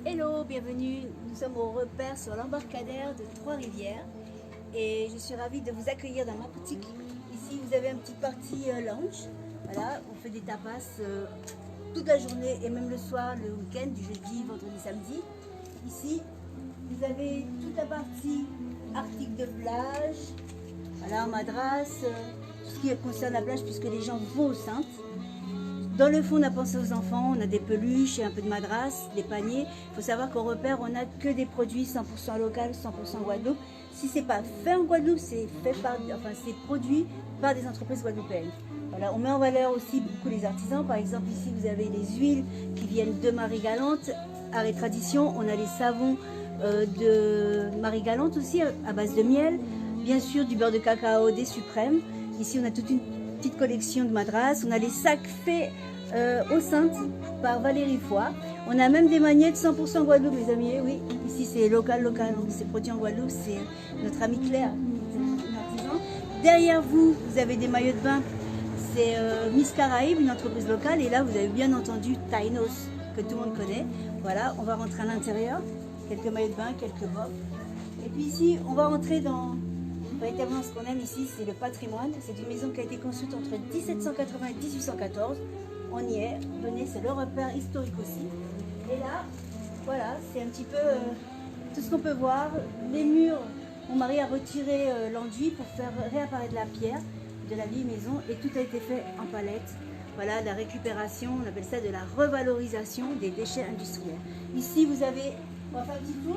Hello, bienvenue. Nous sommes au repère sur l'embarcadère de Trois-Rivières et je suis ravie de vous accueillir dans ma boutique. Ici, vous avez un petit parti lounge. Voilà, on fait des tapas toute la journée et même le soir, le week-end, du jeudi, vendredi, samedi. Ici, vous avez toute la partie articles de plage, voilà, madras, tout ce qui concerne la plage puisque les gens vont au Saintes. Dans le fond, on a pensé aux enfants, on a des peluches et un peu de madras, des paniers. Il faut savoir qu'au repère, on n'a que des produits 100% local, 100% Guadeloupe. Si c'est pas fait en Guadeloupe, c'est produit par des entreprises guadeloupéennes. Voilà, on met en valeur aussi beaucoup les artisans. Par exemple, ici, vous avez les huiles qui viennent de Marie-Galante, Art et Tradition. On a les savons de Marie-Galante aussi, à base de miel. Bien sûr, du beurre de cacao des Suprêmes. Ici, on a toute une petite collection de madras. On a les sacs faits au Saintes par Valérie Foy. On a même des magnettes 100% Guadeloupe, les amis. Oui, ici c'est local. C'est produit en Guadeloupe. C'est notre ami Claire, une artisan. Derrière vous, vous avez des maillots de bain. C'est Miss Caraïbe, une entreprise locale. Et là, vous avez bien entendu Tainos, que tout le monde connaît. Voilà, on va rentrer à l'intérieur. Quelques maillots de bain, quelques bobs. Et puis ici, on va rentrer dans... Véritablement, ce qu'on aime ici, c'est le patrimoine. C'est une maison qui a été construite entre 1780 et 1814. On y est. Venez, c'est le repère historique aussi. Et là, voilà, c'est un petit peu tout ce qu'on peut voir. Les murs, mon mari a retiré l'enduit pour faire réapparaître la pierre de la vieille maison. Et tout a été fait en palette. Voilà, la récupération, on appelle ça de la revalorisation des déchets industriels. Ici, vous avez, on va faire un petit tour.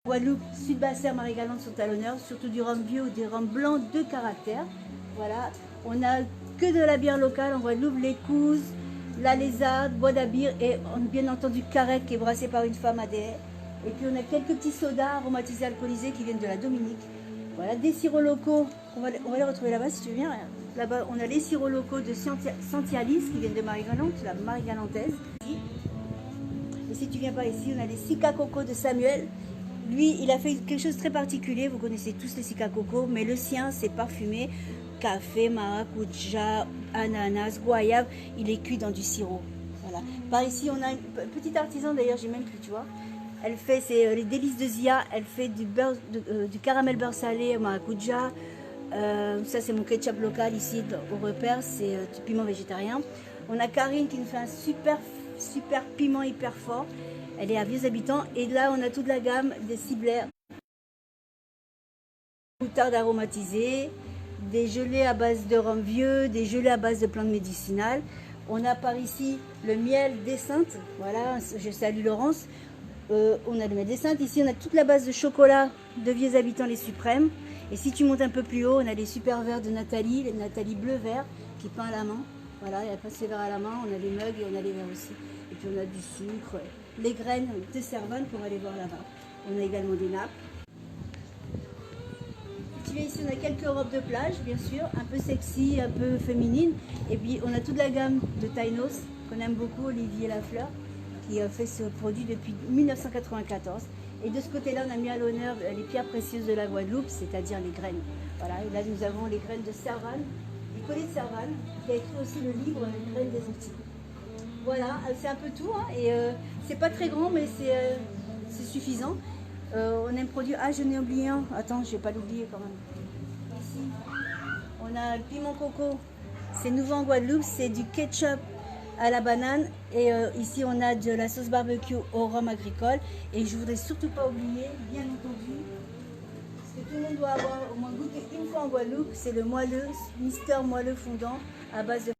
Guadeloupe, Sud-Basser, Marie-Galante sont à l'honneur, surtout du rhum vieux ou des rhums blancs de caractère. Voilà, on a que de la bière locale en Guadeloupe, l'écouse, la lézarde, bois d'abir et bien entendu Carrec qui est brassé par une femme à des haies. Et puis on a quelques petits sodas aromatisés alcoolisés qui viennent de la Dominique. Voilà, des sirops locaux, on va les retrouver là-bas si tu viens. Là-bas, on a les sirops locaux de Santialis qui viennent de Marie-Galante, la Marie-Galantaise. Et si tu viens par ici, on a les Sika Coco de Samuel. Lui, il a fait quelque chose de très particulier. Vous connaissez tous les Sika Coco, mais le sien, c'est parfumé. Café, maracuja, ananas, goyave. Il est cuit dans du sirop. Voilà. Par ici, on a une petite artisan, d'ailleurs, j'ai même plus, tu vois. Elle fait, c'est les délices de Zia. Elle fait du beurre, du caramel beurre salé, maracuja. Ça, c'est mon ketchup local ici au repère. C'est du piment végétarien. On a Karine qui nous fait un super piment hyper fort. Elle est à Vieux Habitants. Et là, on a toute la gamme des ciblères. Moutarde aromatisée, des gelées à base de rhum vieux, des gelées à base de plantes médicinales. On a par ici le miel des Saintes. Voilà, je salue Laurence. On a le miel des Saintes. Ici, on a toute la base de chocolat de Vieux Habitants, les Suprêmes. Et si tu montes un peu plus haut, on a les super verres de Nathalie, les Nathalie bleu-vert qui peint à la main. Voilà, elle passe les verres à la main. On a les mugs et on a les verres aussi. Et puis on a du sucre, les graines de Servane pour aller voir là-bas. On a également des nappes. Si tu viens ici, on a quelques robes de plage, bien sûr, un peu sexy, un peu féminine. Et puis on a toute la gamme de Tainos qu'on aime beaucoup, Olivier Lafleur, qui a fait ce produit depuis 1994. Et de ce côté-là, on a mis à l'honneur les pierres précieuses de la Guadeloupe, c'est-à-dire les graines. Voilà, et là nous avons les graines de Servane, les colliers de Servane, qui a écrit aussi le livre Les graines des Antilles. Voilà, c'est un peu tout, hein, et c'est pas très grand, mais c'est suffisant. On a un produit, ah je n'ai oublié un, attends, je vais pas l'oublier quand même. Ici, on a le piment coco, c'est nouveau en Guadeloupe, c'est du ketchup à la banane, et ici on a de la sauce barbecue au rhum agricole, et je voudrais surtout pas oublier, bien entendu, ce que tout le monde doit avoir au moins goûté une fois en Guadeloupe, c'est le moelleux, Mister Moelleux fondant à base de